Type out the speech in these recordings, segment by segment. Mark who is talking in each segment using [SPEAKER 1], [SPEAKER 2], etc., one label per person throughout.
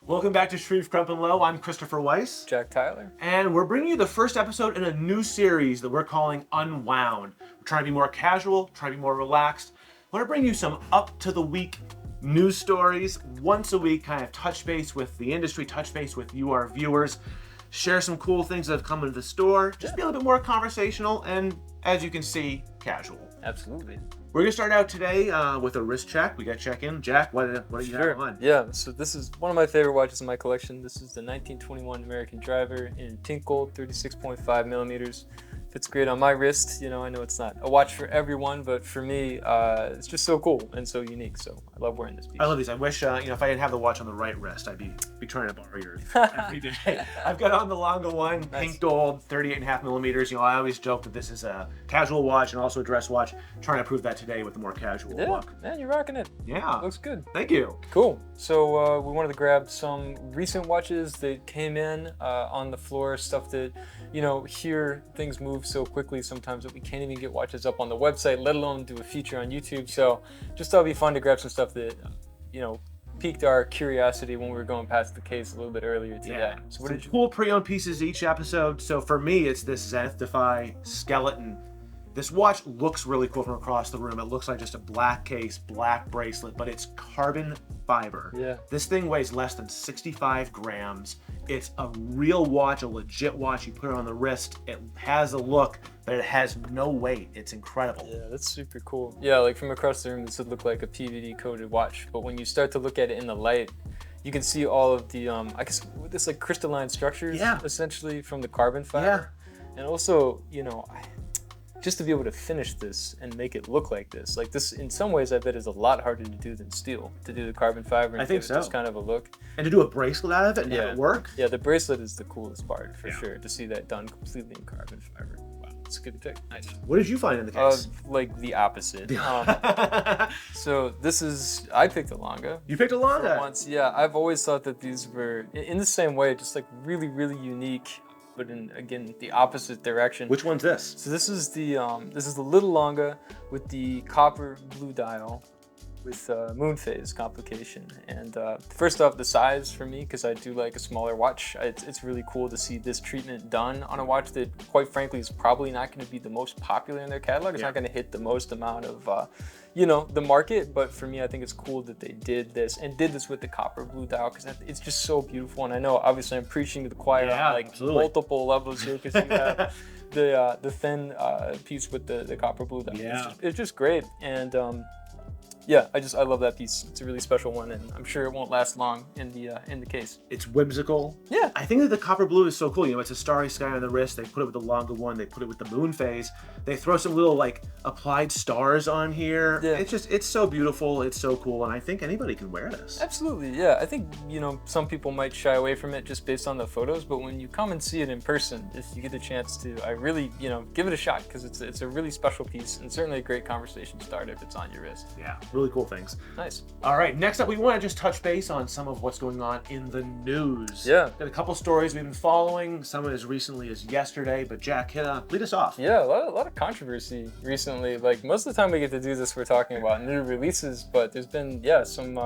[SPEAKER 1] Welcome back to Shreve Crump and Low. I'm Christopher Weiss.
[SPEAKER 2] Jack Tyler.
[SPEAKER 1] And we're bringing you the first episode in a new series that we're calling Unwound. We're trying to be more casual, trying to be more relaxed. I want to bring you some up-to-the-week news stories once a week, kind of touch base with the industry, touch base with you, our viewers, share some cool things that have come into the store, just be a little bit more conversational and, as you can see, casual.
[SPEAKER 2] Absolutely.
[SPEAKER 1] We're going to start out today with a wrist check. We got to check in. Jack, what do you have on?
[SPEAKER 2] Yeah, so this is one of my favorite watches in my collection. This is the 1921 American Driver in pink gold, 36.5 millimeters. Fits great on my wrist. You know, I know it's not a watch for everyone, but for me, it's just so cool and so unique. So I love wearing this piece.
[SPEAKER 1] I love these. I wish, if I didn't have the watch on the right wrist, I'd be trying to borrow yours every day. I've got on the longer one, pink gold, 38.5 millimeters. I always joke that this is a casual watch and also a dress watch. Trying to prove that today with a more casual look.
[SPEAKER 2] Man, you're rocking it.
[SPEAKER 1] Yeah.
[SPEAKER 2] Looks good.
[SPEAKER 1] Thank you.
[SPEAKER 2] Cool. So we wanted to grab some recent watches that came in on the floor, stuff that, here things move so quickly sometimes that we can't even get watches up on the website, let alone do a feature on YouTube. So just thought it'd be fun to grab some stuff that, piqued our curiosity when we were going past the case a little bit earlier today.
[SPEAKER 1] Yeah.
[SPEAKER 2] So what did you...
[SPEAKER 1] Cool pre-owned pieces each episode. So for me, it's this Zenith Defy skeleton. This watch looks really cool from across the room. It looks like just a black case, black bracelet, but it's carbon fiber.
[SPEAKER 2] Yeah.
[SPEAKER 1] This thing weighs less than 65 grams. It's a real watch, a legit watch. You put it on the wrist. It has a look, but it has no weight. It's incredible.
[SPEAKER 2] Yeah, that's super cool. Yeah, like from across the room, this would look like a PVD coated watch, but when you start to look at it in the light, you can see all of the, I guess, this like crystalline structures, essentially from the carbon fiber. Yeah. And also, just to be able to finish this and make it look like this in some ways I bet is a lot harder to do than steel, to do the carbon fiber and give it this kind of a look.
[SPEAKER 1] And to do a bracelet out of it and have it work?
[SPEAKER 2] Yeah, the bracelet is the coolest part for sure, to see that done completely in carbon fiber. Wow, it's a good pick. Nice.
[SPEAKER 1] What did you find in the case?
[SPEAKER 2] Like the opposite. So this is, I picked a Longa.
[SPEAKER 1] You picked a Longa?
[SPEAKER 2] Once, yeah. I've always thought that these were, in the same way, just like really, really unique, but in, again, the opposite direction.
[SPEAKER 1] Which one's this?
[SPEAKER 2] So this is the little Longa with the copper blue dial with moon phase complication. And first off, the size for me, because I do like a smaller watch, it's really cool to see this treatment done on a watch that, quite frankly, is probably not going to be the most popular in their catalog. It's not going to hit the most amount of the market, but for me, I think it's cool that they did this with the copper blue dial, because it's just so beautiful. And I know, obviously, I'm preaching to the choir on multiple levels here, because you have the thin piece with the copper blue dial.
[SPEAKER 1] Yeah.
[SPEAKER 2] It's just great. And I love that piece. It's a really special one, and I'm sure it won't last long in the case.
[SPEAKER 1] It's whimsical.
[SPEAKER 2] Yeah.
[SPEAKER 1] I think that the copper blue is so cool. It's a starry sky on the wrist. They put it with the Longa one. They put it with the moon phase. They throw some little applied stars on here. Yeah. It's so beautiful. It's so cool, and I think anybody can wear this.
[SPEAKER 2] Absolutely. Yeah. I think some people might shy away from it just based on the photos, but when you come and see it in person, if you get the chance to, I really give it a shot, because it's a really special piece and certainly a great conversation starter if it's on your wrist.
[SPEAKER 1] Yeah. Really cool things.
[SPEAKER 2] Nice.
[SPEAKER 1] All right, next up, we want to just touch base on some of what's going on in the news.
[SPEAKER 2] Yeah.
[SPEAKER 1] Got a couple stories we've been following, some as recently as yesterday, but Jack, lead us off.
[SPEAKER 2] Yeah, a lot of controversy recently. Like, most of the time we get to do this, we're talking about new releases, but there's been, some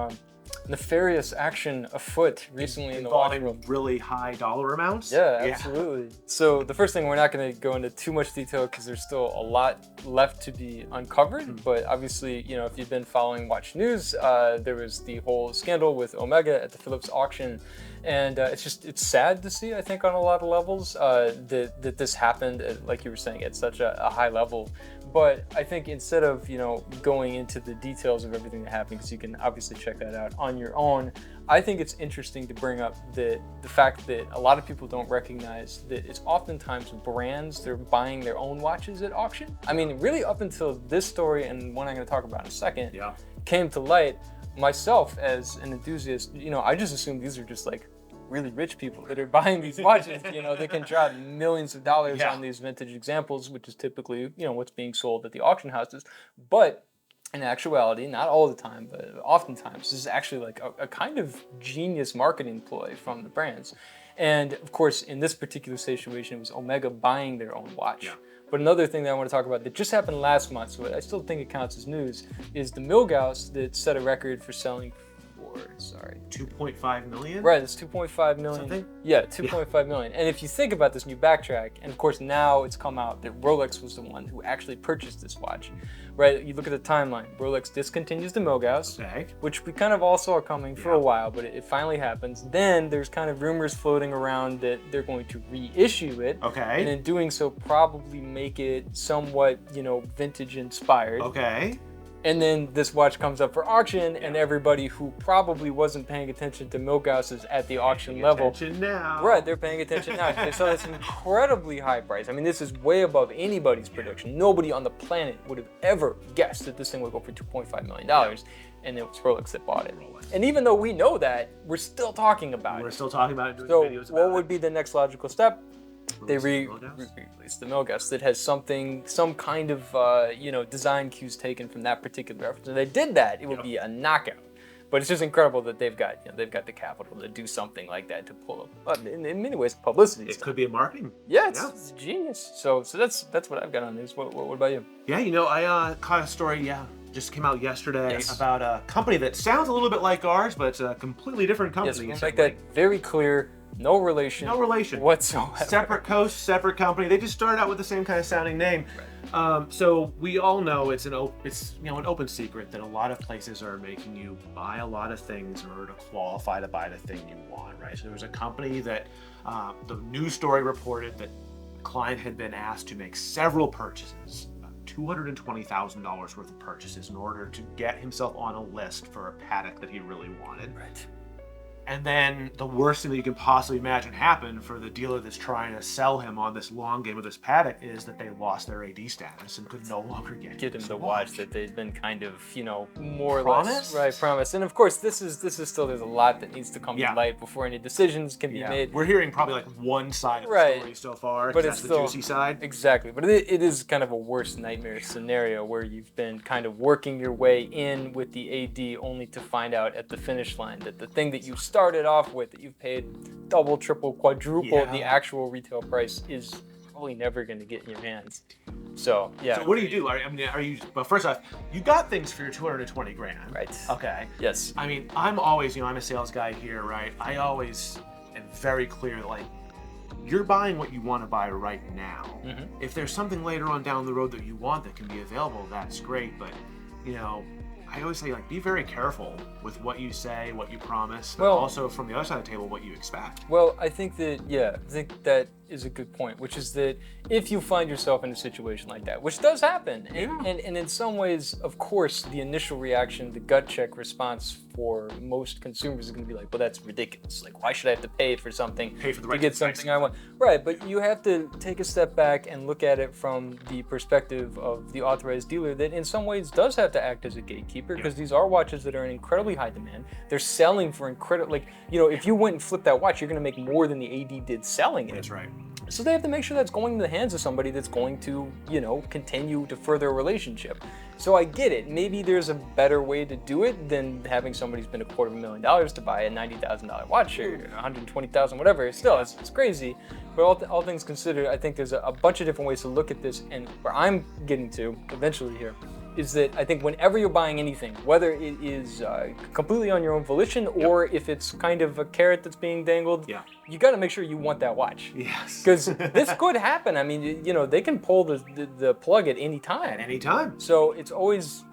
[SPEAKER 2] nefarious action afoot recently in the watch world.
[SPEAKER 1] Really high dollar amounts?
[SPEAKER 2] Yeah, absolutely. So the first thing, we're not going to go into too much detail because there's still a lot left to be uncovered. But obviously, if you've been following watch news, there was the whole scandal with Omega at the Phillips auction. And it's sad to see, I think, on a lot of levels that this happened, like you were saying, at such a high level. But I think instead of, going into the details of everything that happened, because you can obviously check that out on your own, I think it's interesting to bring up the fact that a lot of people don't recognize that it's oftentimes brands, they're buying their own watches at auction. I mean, really up until this story, and one I'm going to talk about in a second, came to light, myself as an enthusiast, I just assumed these are just like really rich people that are buying these watches. They can drop millions of dollars on these vintage examples, which is typically, what's being sold at the auction houses. But in actuality, not all the time, but oftentimes, this is actually like a kind of genius marketing ploy from the brands. And of course, in this particular situation, it was Omega buying their own watch. Yeah. But another thing that I want to talk about that just happened last month, so I still think it counts as news, is the Milgauss that set a record for selling for sorry.
[SPEAKER 1] 2.5 million?
[SPEAKER 2] Right, it's 2.5 million.
[SPEAKER 1] Something?
[SPEAKER 2] Yeah, 2.5 million. And if you think about this, and you backtrack, and of course now it's come out that Rolex was the one who actually purchased this watch, right? You look at the timeline. Rolex discontinues the Milgauss,
[SPEAKER 1] Okay.
[SPEAKER 2] which we kind of all saw coming for a while, but it finally happens. Then there's kind of rumors floating around that they're going to reissue it.
[SPEAKER 1] Okay.
[SPEAKER 2] And in doing so, probably make it somewhat, vintage inspired.
[SPEAKER 1] Okay.
[SPEAKER 2] And then this watch comes up for auction, and everybody who probably wasn't paying attention to Milgaus's at the auction level,
[SPEAKER 1] Attention now.
[SPEAKER 2] right? They're paying attention now. They saw this incredibly high price. I mean, this is way above anybody's prediction. Nobody on the planet would have ever guessed that this thing would go for $2.5 million, and it was Rolex that bought it. And even though we know that, we're still talking about it.
[SPEAKER 1] We're still talking about it, doing
[SPEAKER 2] So
[SPEAKER 1] videos about
[SPEAKER 2] what would be the next logical step? They released the Milgauss that has some kind of design cues taken from that particular reference. And they did that, it would be a knockout. But it's just incredible that they've got the capital to do something like that, to pull up in many ways publicity.
[SPEAKER 1] It could be a marketing.
[SPEAKER 2] Yeah, it's genius. So that's what I've got on news. What about you?
[SPEAKER 1] Yeah, I caught a story. Just came out yesterday about a company that sounds a little bit like ours, but it's a completely different company.
[SPEAKER 2] Yes, we'll make that very clear. No relation.
[SPEAKER 1] No relation
[SPEAKER 2] whatsoever.
[SPEAKER 1] Separate coast, separate company. They just started out with the same kind of sounding name. Right. So we all know it's an open secret that a lot of places are making you buy a lot of things in order to qualify to buy the thing you want. Right. So there was a company that the news story reported that the client had been asked to make several purchases. $220,000 worth of purchases in order to get himself on a list for a Patek that he really wanted.
[SPEAKER 2] Right.
[SPEAKER 1] And then the worst thing that you can possibly imagine happened for the dealer that's trying to sell him on this long game of this Patek is that they lost their AD status and could no longer get
[SPEAKER 2] him the watch that they'd been kind of, more or
[SPEAKER 1] promised?
[SPEAKER 2] less promised. And of course, this is still, there's a lot that needs to come to light before any decisions can be made.
[SPEAKER 1] We're hearing probably like one side of the story so far, but that's the juicy side.
[SPEAKER 2] Exactly, but it is kind of a worst nightmare scenario where you've been kind of working your way in with the AD only to find out at the finish line that the thing that you started off with, that you've paid double, triple, quadruple the actual retail price, is probably never going to get in your hands. So
[SPEAKER 1] what do you do? Are you? Well, first off, you got things for your 220 grand.
[SPEAKER 2] Right.
[SPEAKER 1] Okay.
[SPEAKER 2] Yes.
[SPEAKER 1] I mean, I'm always, I'm a sales guy here, right? I always am very clear, like, you're buying what you want to buy right now. Mm-hmm. If there's something later on down the road that you want that can be available, that's great. But, I always say, like, be very careful with what you say, what you promise, but also from the other side of the table, what you expect.
[SPEAKER 2] Well, I think that is a good point, which is that if you find yourself in a situation like that, which does happen, and in some ways, of course, the initial reaction, the gut check response for most consumers is going to be like, well, that's ridiculous. Like, why should I have to pay for something to get something I want? Right, but you have to take a step back and look at it from the perspective of the authorized dealer that in some ways does have to act as a gatekeeper, because these are watches that are in incredibly high demand. They're selling for incredible, if you went and flipped that watch, you're going to make more than the AD did selling it.
[SPEAKER 1] That's right.
[SPEAKER 2] So they have to make sure that's going into the hands of somebody that's going to, continue to further a relationship. So I get it. Maybe there's a better way to do it than having somebody spend $250,000 to buy a $90,000 watch or $120,000, whatever. Still, it's crazy. But all things considered, I think there's a bunch of different ways to look at this. And where I'm getting to eventually here is that I think whenever you're buying anything, whether it is completely on your own volition or if it's kind of a carrot that's being dangled, you got to make sure you want that watch.
[SPEAKER 1] Yes.
[SPEAKER 2] Because this could happen. I mean, they can pull the plug at any time.
[SPEAKER 1] At any time.
[SPEAKER 2] So it's always,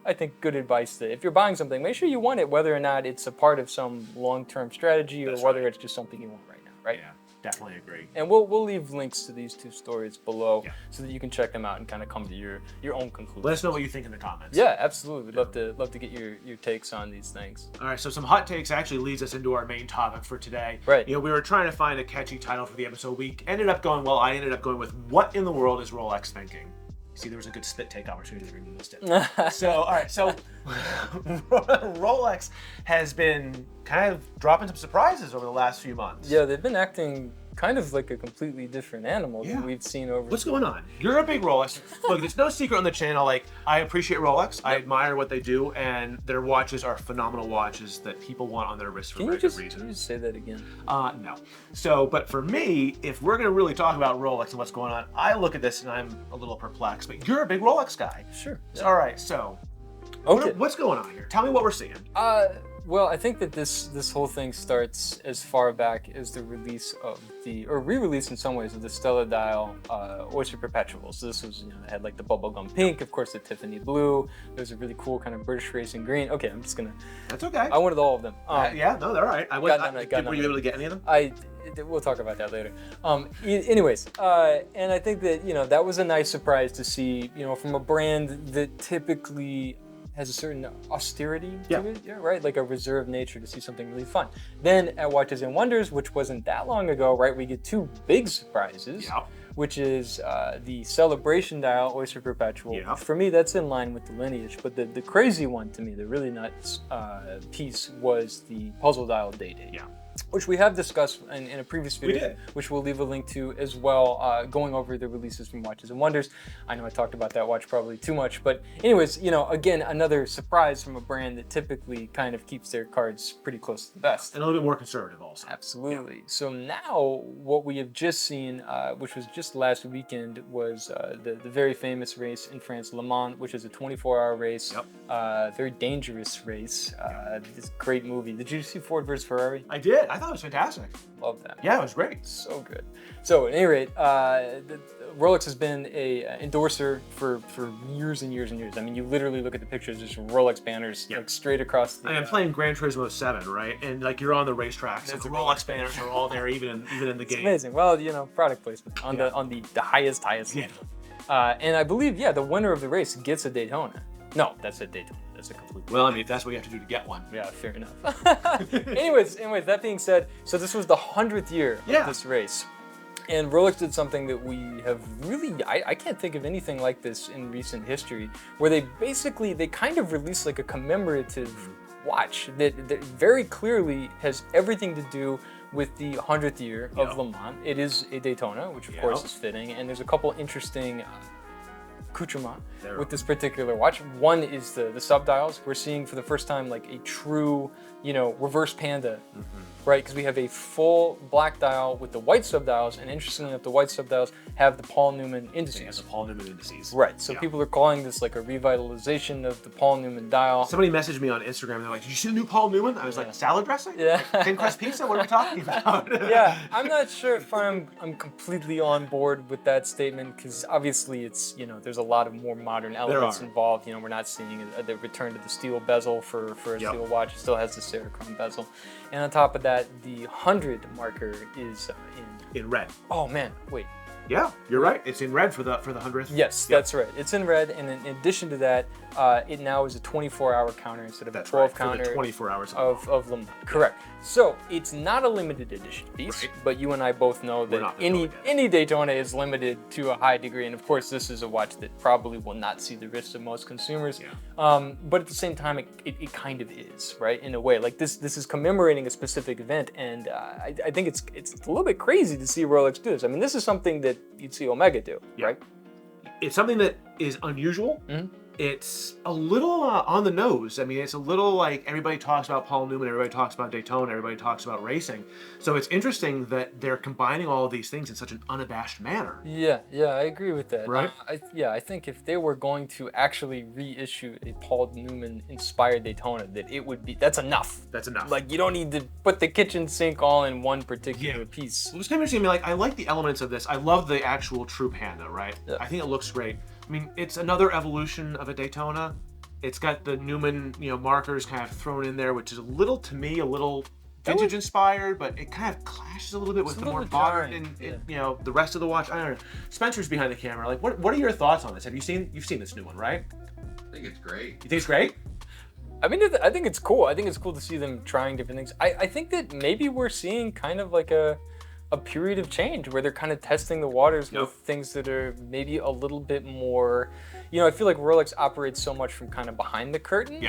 [SPEAKER 2] I think good advice that if you're buying something, make sure you want it, whether or not it's a part of some long-term strategy or whether it's just something you want right now, right?
[SPEAKER 1] Yeah. Definitely agree.
[SPEAKER 2] And we'll leave links to these two stories below so that you can check them out and kind of come to your own conclusion.
[SPEAKER 1] Let us know what you think in the comments.
[SPEAKER 2] Yeah, absolutely. We'd love to get your takes on these things.
[SPEAKER 1] All right, so some hot takes actually leads us into our main topic for today.
[SPEAKER 2] Right.
[SPEAKER 1] We were trying to find a catchy title for the episode. I ended up going with what in the world is Rolex thinking? See, there was a good spit take opportunity there, and you missed it. So Rolex has been kind of dropping some surprises over the last few months.
[SPEAKER 2] Yeah, they've been acting kind of like a completely different animal than we've seen over.
[SPEAKER 1] What's going on? You're a big Rolex. Look, there's no secret on the channel. Like, I appreciate Rolex. I admire what they do, and their watches are phenomenal watches that people want on their wrists for very good reasons.
[SPEAKER 2] Can you just say that again?
[SPEAKER 1] No. So, but for me, if we're going to really talk about Rolex and what's going on, I look at this and I'm a little perplexed. But you're a big Rolex guy.
[SPEAKER 2] Sure.
[SPEAKER 1] All right. So, what's going on here? Tell me what we're seeing.
[SPEAKER 2] Well, I think that this whole thing starts as far back as the release of or re-release in some ways of the Stella Dial Oyster Perpetual. So this was, it had like the bubblegum pink, of course the Tiffany blue. There's a really cool kind of British racing green. Okay, I'm just gonna.
[SPEAKER 1] That's okay.
[SPEAKER 2] I wanted all of them.
[SPEAKER 1] Yeah, no, they're all right. Were you able to get any of them?
[SPEAKER 2] We'll talk about that later. Anyways, and I think that that was a nice surprise to see, from a brand that typically has a certain austerity to it, right? Like a reserved nature, to see something really fun. Then at Watches and Wonders, which wasn't that long ago, right? We get two big surprises, which is the Celebration Dial Oyster Perpetual. For me, that's in line with the lineage, but the crazy one to me, the really nuts piece, was the Puzzle Dial Day Date. Which we have discussed in a previous video, which we'll leave a link to as well, going over the releases from Watches and Wonders. I know I talked about that watch probably too much, but anyways, again, another surprise from a brand that typically kind of keeps their cards pretty close to the vest.
[SPEAKER 1] And a little bit more conservative also.
[SPEAKER 2] Absolutely. So now what we have just seen, which was just last weekend, was the very famous race in France, Le Mans, which is a 24-hour race, very dangerous race. This great movie. Did you see Ford versus Ferrari?
[SPEAKER 1] I did. I thought it was fantastic.
[SPEAKER 2] Love that.
[SPEAKER 1] Yeah, it was great.
[SPEAKER 2] So good. So at any rate, Rolex has been a endorser for years and years and years. I mean, you literally look at the pictures, there's Rolex banners like straight across the.
[SPEAKER 1] I'm playing Gran Turismo 7, right? And like you're on the racetrack, so the Rolex banners are all there, even in the game.
[SPEAKER 2] It's amazing. Well, product placement on the highest level. And I believe, the winner of the race gets a Daytona. No, that's a Daytona. That's a complete.
[SPEAKER 1] Well, I mean, if that's what you have to do to get one.
[SPEAKER 2] Yeah, fair enough. anyways, that being said, so this was the 100th year of this race. And Rolex did something that we have really, I can't think of anything like this in recent history, where they kind of released like a commemorative watch that very clearly has everything to do with the 100th year of Le Mans. It is a Daytona, which of course is fitting, and there's a couple interesting accoutrement with this particular watch. One is the subdials. We're seeing for the first time like a true, reverse panda, right? Because we have a full black dial with the white subdials, and interestingly enough, the white subdials have the Paul Newman indices.
[SPEAKER 1] Yeah, the Paul Newman indices.
[SPEAKER 2] Right. So people are calling this like a revitalization of the Paul Newman dial.
[SPEAKER 1] Somebody messaged me on Instagram. They're like, "Did you see the new Paul Newman?" I was like, "Salad dressing?
[SPEAKER 2] Yeah.
[SPEAKER 1] Like, thin crust pizza? What are we talking about?"
[SPEAKER 2] Yeah, I'm not sure if I'm completely on board with that statement, because obviously it's there's a lot of more modern elements involved. We're not seeing the return to the steel bezel for a steel watch. It still has the Cerachrome bezel, and on top of that, the 100 marker is
[SPEAKER 1] in red.
[SPEAKER 2] Oh man, wait.
[SPEAKER 1] Yeah, you're right. It's in red for the 100th.
[SPEAKER 2] Yes, that's right. It's in red, and in addition to that, it now is a 24-hour counter instead of a 12 counter.
[SPEAKER 1] For the 24 hours
[SPEAKER 2] of Le Mans. Correct. So it's not a limited edition piece, but you and I both know that any Daytona is limited to a high degree, and of course this is a watch that probably will not see the wrists of most consumers. But at the same time, it kind of is, right? In a way, like this is commemorating a specific event, and I think it's a little bit crazy to see Rolex do this. I mean, this is something that you'd see Omega do, right?
[SPEAKER 1] It's something that is unusual. It's a little on the nose. I mean, it's a little like everybody talks about Paul Newman, everybody talks about Daytona, everybody talks about racing. So it's interesting that they're combining all of these things in such an unabashed manner.
[SPEAKER 2] Yeah, I agree with that.
[SPEAKER 1] Right?
[SPEAKER 2] I think if they were going to actually reissue a Paul Newman inspired Daytona, that's enough.
[SPEAKER 1] That's enough.
[SPEAKER 2] Like, you don't need to put the kitchen sink all in one particular piece.
[SPEAKER 1] Well, it's kind of interesting. I mean, I like the elements of this. I love the actual true panda, right? Yeah. I think it looks great. I mean, it's another evolution of a Daytona. It's got the Newman, markers kind of thrown in there, which is a little vintage inspired, but it kind of clashes a little bit with the more modern and the rest of the watch. I don't know. Spencer's behind the camera. Like, what are your thoughts on this? You've seen this new one, right?
[SPEAKER 3] I think it's great.
[SPEAKER 1] You think it's great?
[SPEAKER 2] I mean, I think it's cool. I think it's cool to see them trying different things. I think that maybe we're seeing kind of like a period of change where they're kind of testing the waters with things that are maybe a little bit more, I feel like Rolex operates so much from kind of behind the curtain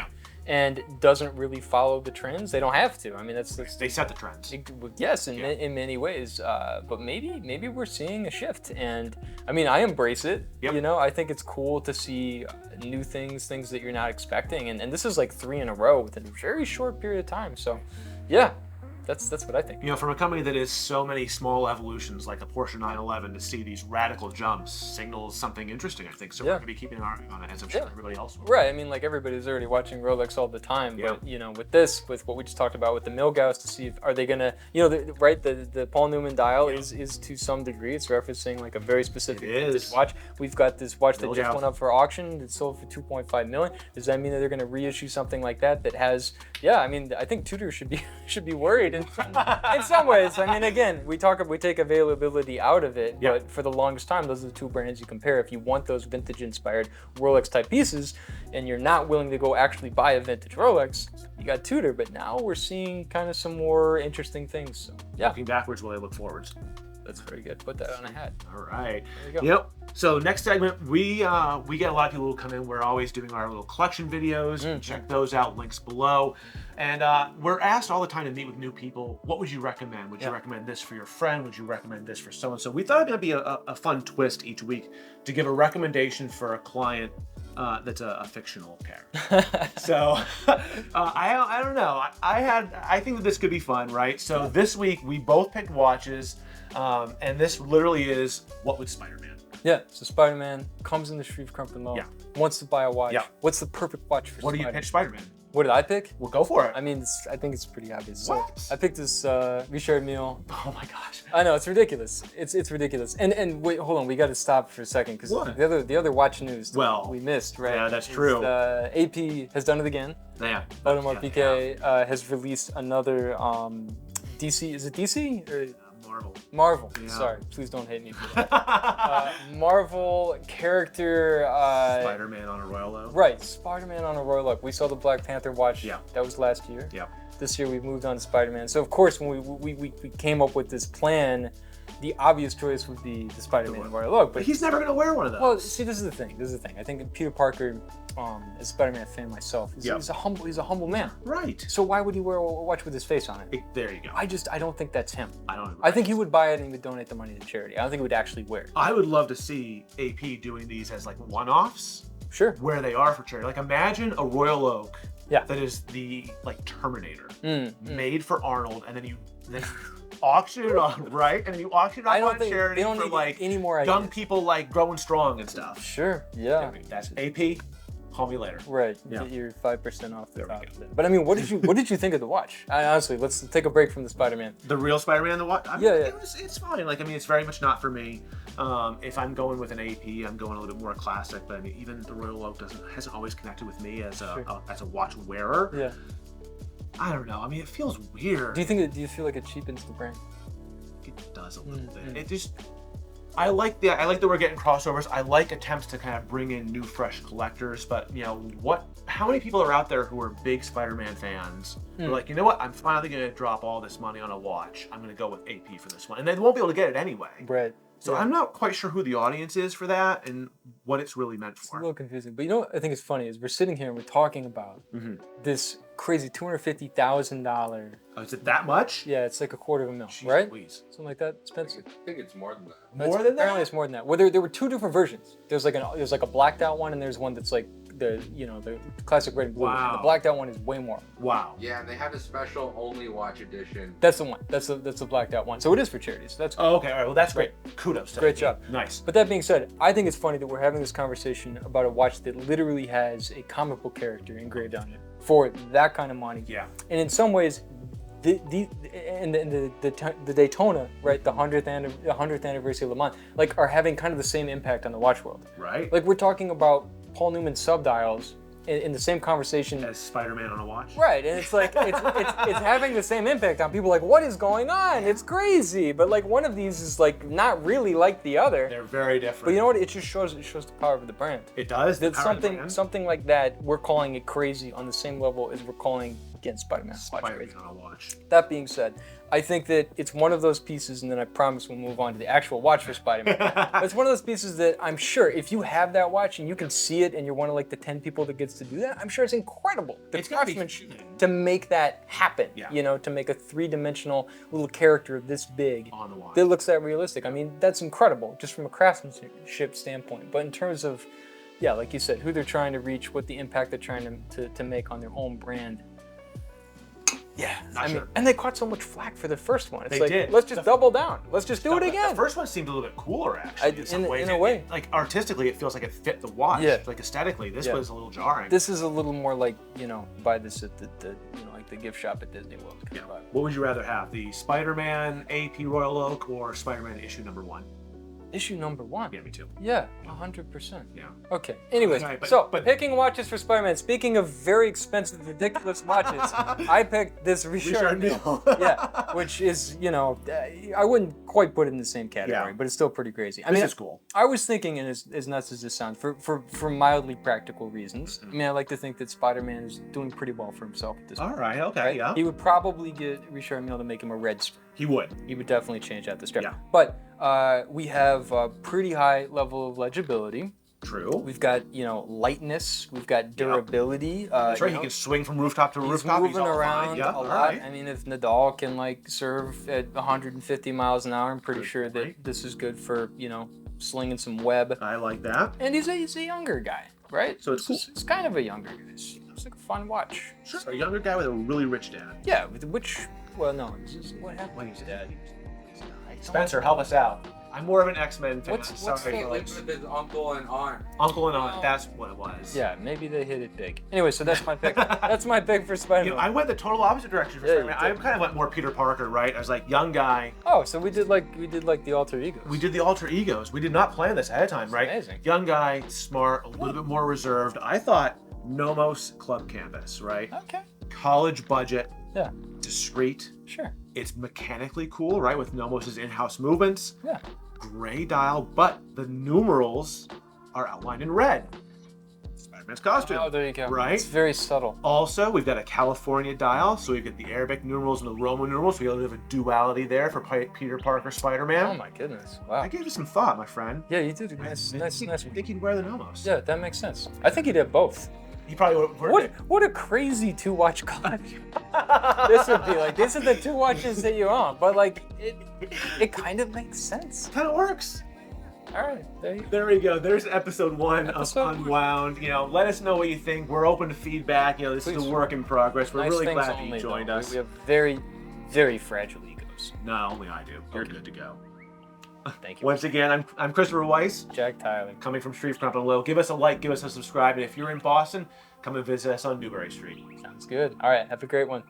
[SPEAKER 2] and doesn't really follow the trends. They don't have to. I mean,
[SPEAKER 1] they set the trends.
[SPEAKER 2] Yes, in many ways. But maybe we're seeing a shift, and I mean, I embrace it. I think it's cool to see new things that you're not expecting, and this is like 3 in a row within a very short period of time. So, yeah. That's what I think.
[SPEAKER 1] You know, from a company that is so many small evolutions like a Porsche 911, to see these radical jumps signals something interesting, I think. So we're going to be keeping an eye on it, as I'm sure everybody else will.
[SPEAKER 2] Right. I mean, like everybody's already watching Rolex all the time, but you know, with what we just talked about with the Milgauss, to see if are they gonna, you know, the Paul Newman dial is to some degree, it's referencing like a very specific vintage watch. We've got this watch that just went up for auction. It sold for $2.5 million. Does that mean that they're gonna reissue something like that has? Yeah. I mean, I think Tudor should be worried in some ways. I mean, again, we take availability out of it, but for the longest time, those are the two brands you compare. If you want those vintage-inspired Rolex-type pieces, and you're not willing to go actually buy a vintage Rolex, you got Tudor. But now we're seeing kind of some more interesting things. So, yeah.
[SPEAKER 1] Looking backwards while I look forwards.
[SPEAKER 2] That's very good. Put that on a hat.
[SPEAKER 1] All right.
[SPEAKER 2] There you go.
[SPEAKER 1] Yep. So next segment, we get a lot of people who come in. We're always doing our little collection videos. Check those out. Links below. And we're asked all the time to meet with new people. What would you recommend? Would you recommend this for your friend? Would you recommend this for so-and-so? So we thought it'd be a fun twist each week to give a recommendation for a client that's a fictional character. So I don't know. I think that this could be fun, right? So this week we both picked watches, and this literally is what would Spider-Man?
[SPEAKER 2] Yeah. So Spider-Man comes in the Shreve Crump-and-Low. Wants to buy a watch. What's the perfect watch for Spider-Man?
[SPEAKER 1] What do you pitch Spider-Man?
[SPEAKER 2] What did I pick?
[SPEAKER 1] Well, go for it.
[SPEAKER 2] I mean, I think it's pretty obvious.
[SPEAKER 1] What?
[SPEAKER 2] So I picked this Richard Mille.
[SPEAKER 1] Oh my gosh.
[SPEAKER 2] I know, it's ridiculous. It's ridiculous. And wait, hold on, we got to stop for a second because the other watch news that we missed, right?
[SPEAKER 1] Yeah, that's true.
[SPEAKER 2] AP has done it again.
[SPEAKER 1] Yeah.
[SPEAKER 2] Audemars Piguet has released another DC. Is it DC or? Marvel. Yeah. Sorry, please don't hate me for that. Marvel character.
[SPEAKER 1] Spider-Man on a Royal Oak.
[SPEAKER 2] Right, Spider-Man on a Royal Oak. We saw the Black Panther watch. Yeah. That was last year.
[SPEAKER 1] Yeah.
[SPEAKER 2] This year we've moved on to Spider-Man. So of course, when we came up with this plan, the obvious choice would be the Spider-Man Royal Oak.
[SPEAKER 1] But he's never going to wear one of those.
[SPEAKER 2] Well, see, this is the thing. I think Peter Parker, as a Spider-Man fan myself, he's a humble man.
[SPEAKER 1] Right.
[SPEAKER 2] So why would he wear a watch with his face on it?
[SPEAKER 1] There you go.
[SPEAKER 2] I don't think that's him.
[SPEAKER 1] Right.
[SPEAKER 2] I think he would buy it and he would donate the money to charity. I don't think he would actually wear it.
[SPEAKER 1] I would love to see AP doing these as like one-offs.
[SPEAKER 2] Sure.
[SPEAKER 1] Where they are for charity. Like imagine a Royal Oak.
[SPEAKER 2] Yeah.
[SPEAKER 1] That is the Terminator made for Arnold, and then you auction it off, right? And then you auction it off on charity for like
[SPEAKER 2] any more
[SPEAKER 1] young people like growing strong and stuff.
[SPEAKER 2] Sure. Yeah.
[SPEAKER 1] That's AP. Call me later.
[SPEAKER 2] Right. Get your 5% off the top of it. But I mean, what did you think of the watch? Honestly, let's take a break from the Spider-Man.
[SPEAKER 1] The real Spider-Man, the watch?
[SPEAKER 2] Yeah.
[SPEAKER 1] It's fine. Like, I mean, it's very much not for me. If I'm going with an AP, I'm going a little bit more classic. But I mean, even the Royal Oak hasn't always connected with me as a watch wearer.
[SPEAKER 2] Yeah.
[SPEAKER 1] I don't know. I mean, it feels weird.
[SPEAKER 2] Do you feel like it cheapens the brand?
[SPEAKER 1] It does a little bit. It just. I like that we're getting crossovers. I like attempts to kind of bring in new, fresh collectors. But you know how many people are out there who are big Spider-Man fans? Who are like, you know what? I'm finally gonna drop all this money on a watch. I'm gonna go with AP for this one, and they won't be able to get it anyway.
[SPEAKER 2] Right.
[SPEAKER 1] So I'm not quite sure who the audience is for that and what it's really meant for.
[SPEAKER 2] It's a little confusing. But you know what I think is funny is we're sitting here and we're talking about this crazy $250,000.
[SPEAKER 1] Oh, is it that much?
[SPEAKER 2] Yeah, it's like $250,000,
[SPEAKER 1] Jeez
[SPEAKER 2] right?
[SPEAKER 1] Louise.
[SPEAKER 2] Something like that. Expensive.
[SPEAKER 3] I think it's more than that.
[SPEAKER 1] More than that?
[SPEAKER 2] Apparently, it's more than that. Well, there were two different versions. There's like a blacked out one, and there's one that's like the classic red and blue.
[SPEAKER 1] Wow.
[SPEAKER 2] And the blacked out one is way more.
[SPEAKER 1] Wow.
[SPEAKER 3] Yeah, and they had a special only watch edition.
[SPEAKER 2] That's the one. That's the blacked out one. So it is for charity. So that's
[SPEAKER 1] Oh, okay. All right. Well, that's great. Kudos. To
[SPEAKER 2] Great
[SPEAKER 1] AP.
[SPEAKER 2] job.
[SPEAKER 1] Nice.
[SPEAKER 2] But that being said, I think it's funny that we're having this conversation about a watch that literally has a comic book character engraved on it for that kind of money.
[SPEAKER 1] Yeah.
[SPEAKER 2] And in some ways, the Daytona, right, the 100th anniversary of Le Mans, like are having kind of the same impact on the watch world.
[SPEAKER 1] Right.
[SPEAKER 2] Like we're talking about Paul Newman subdials in the same conversation
[SPEAKER 1] as Spider-Man on a watch.
[SPEAKER 2] Right, and it's like it's having the same impact on people. Like, what is going on? It's crazy. But like one of these is like not really like the other.
[SPEAKER 1] They're very different.
[SPEAKER 2] But you know what? It just shows the power of the brand.
[SPEAKER 1] It does.
[SPEAKER 2] That something like that. We're calling it crazy on the same level as we're calling again Spider-Man
[SPEAKER 1] on a watch.
[SPEAKER 2] That being said, I think that it's one of those pieces, and then I promise we'll move on to the actual watch for Spider-Man. But it's one of those pieces that I'm sure if you have that watch and you can see it and you're one of like the 10 people that gets to do that, I'm sure it's incredible. The craftsmanship to make that happen, you know, to make a 3-dimensional little character this big
[SPEAKER 1] on the watch
[SPEAKER 2] that looks that realistic. I mean, that's incredible just from a craftsmanship standpoint. But in terms of, yeah, like you said, who they're trying to reach, what the impact they're trying to make on their own brand, Yeah,
[SPEAKER 1] Not sure.
[SPEAKER 2] and they caught so much flack for the first one. It's
[SPEAKER 1] They
[SPEAKER 2] like,
[SPEAKER 1] did.
[SPEAKER 2] let's just double down. Let's just do it
[SPEAKER 1] The
[SPEAKER 2] again.
[SPEAKER 1] first one seemed a little bit cooler, actually. In some ways.
[SPEAKER 2] In a way.
[SPEAKER 1] Like artistically, it feels like it fit the watch.
[SPEAKER 2] Yeah.
[SPEAKER 1] Like aesthetically, this
[SPEAKER 2] Yeah.
[SPEAKER 1] was a little jarring.
[SPEAKER 2] This is a little more like, buy this at the like the gift shop at Disney World.
[SPEAKER 1] Yeah. What would you rather have, the Spider-Man AP Royal Oak or Spider-Man issue #1?
[SPEAKER 2] Issue #1.
[SPEAKER 1] Yeah, me too.
[SPEAKER 2] Yeah, 100%.
[SPEAKER 1] Yeah.
[SPEAKER 2] Okay. Anyways,
[SPEAKER 1] Okay, but-
[SPEAKER 2] picking watches for Spider-Man. Speaking of very expensive, ridiculous watches, I picked this Richard Mille. Yeah, which is, I wouldn't quite put it in the same category,
[SPEAKER 1] Yeah.
[SPEAKER 2] but it's still pretty crazy.
[SPEAKER 1] This is cool.
[SPEAKER 2] I was thinking, and as nuts as this sounds, for mildly practical reasons.
[SPEAKER 1] Mm-hmm.
[SPEAKER 2] I mean, I like to think that Spider-Man is doing pretty well for himself at this point.
[SPEAKER 1] All right. Okay.
[SPEAKER 2] Right?
[SPEAKER 1] Yeah.
[SPEAKER 2] He would probably get Richard Mille to make him a red strip.
[SPEAKER 1] He would.
[SPEAKER 2] He would definitely change out the strip.
[SPEAKER 1] Yeah.
[SPEAKER 2] But we have a pretty high level of legibility.
[SPEAKER 1] True.
[SPEAKER 2] We've got, lightness. We've got durability.
[SPEAKER 1] That's right. He can swing from rooftop to
[SPEAKER 2] He's
[SPEAKER 1] rooftop.
[SPEAKER 2] moving
[SPEAKER 1] all
[SPEAKER 2] around
[SPEAKER 1] fine. Yeah.
[SPEAKER 2] a
[SPEAKER 1] all
[SPEAKER 2] lot.
[SPEAKER 1] right.
[SPEAKER 2] I mean, if Nadal can serve at 150 miles an hour, I'm pretty
[SPEAKER 1] Good
[SPEAKER 2] sure that
[SPEAKER 1] point.
[SPEAKER 2] this is good for slinging some web.
[SPEAKER 1] I like that.
[SPEAKER 2] And he's a younger guy, right?
[SPEAKER 1] So it's cool.
[SPEAKER 2] It's kind of a younger guy. It's like a fun watch.
[SPEAKER 1] Sure. A younger guy with a really rich dad.
[SPEAKER 2] Yeah, what happened when he's dead?
[SPEAKER 1] Spencer, help us out. I'm more of an X-Men fan.
[SPEAKER 2] What's
[SPEAKER 1] Sorry.
[SPEAKER 3] He lived with his uncle and aunt.
[SPEAKER 1] Uncle and aunt. That's what it was.
[SPEAKER 2] Yeah, maybe they hit it big. Anyway, so that's my pick. That's my pick for Spider-Man.
[SPEAKER 1] I went the total opposite direction for
[SPEAKER 2] Yeah, you
[SPEAKER 1] Spider-Man. I
[SPEAKER 2] did.
[SPEAKER 1] kind of went more Peter Parker, right? I was like, young guy.
[SPEAKER 2] Oh, so we did like the alter egos.
[SPEAKER 1] We did the alter egos. We did not plan this ahead of time, right?
[SPEAKER 2] amazing.
[SPEAKER 1] Young guy, smart, a little bit more reserved. I thought Nomos Club Canvas, right?
[SPEAKER 2] Okay.
[SPEAKER 1] College budget,
[SPEAKER 2] Yeah.
[SPEAKER 1] discreet.
[SPEAKER 2] Sure.
[SPEAKER 1] It's mechanically cool, right? With Nomos's in-house movements.
[SPEAKER 2] Yeah.
[SPEAKER 1] Gray dial, but the numerals are outlined in red. Spider-Man's costume.
[SPEAKER 2] Oh, there you go.
[SPEAKER 1] Right?
[SPEAKER 2] It's very subtle.
[SPEAKER 1] Also, we've got a California dial, so we've got the Arabic numerals and the Roman numerals. We got a little bit of a duality there for Peter Parker Spider-Man.
[SPEAKER 2] Oh my goodness. Wow.
[SPEAKER 1] I gave you some thought, my friend.
[SPEAKER 2] Yeah, you did. Nice.
[SPEAKER 1] I think he'd wear the Nomos.
[SPEAKER 2] Yeah, that makes sense. I think he did both.
[SPEAKER 1] He probably would.
[SPEAKER 2] What a crazy two-watch collection. This would be like, these are the two watches that you own, but it kind of makes sense.
[SPEAKER 1] Kind of works.
[SPEAKER 2] All right, there you go.
[SPEAKER 1] There we go. There's episode 1
[SPEAKER 2] Episode
[SPEAKER 1] of
[SPEAKER 2] one.
[SPEAKER 1] Unwound. Let us know what you think. We're open to feedback. This is
[SPEAKER 2] Please.
[SPEAKER 1] a work in progress. We're
[SPEAKER 2] Nice
[SPEAKER 1] really
[SPEAKER 2] things
[SPEAKER 1] glad that
[SPEAKER 2] only,
[SPEAKER 1] you joined
[SPEAKER 2] though.
[SPEAKER 1] us.
[SPEAKER 2] We have very, very fragile egos.
[SPEAKER 1] No, only I do. You're
[SPEAKER 2] Okay.
[SPEAKER 1] good to go.
[SPEAKER 2] Thank you.
[SPEAKER 1] Once again, I'm Christopher Weiss,
[SPEAKER 2] Jack Tyler.
[SPEAKER 1] coming from Street Front Below. Give us a like, give us a subscribe, and if you're in Boston, come and visit us on Newbury Street.
[SPEAKER 2] Sounds good. All right, have a great one.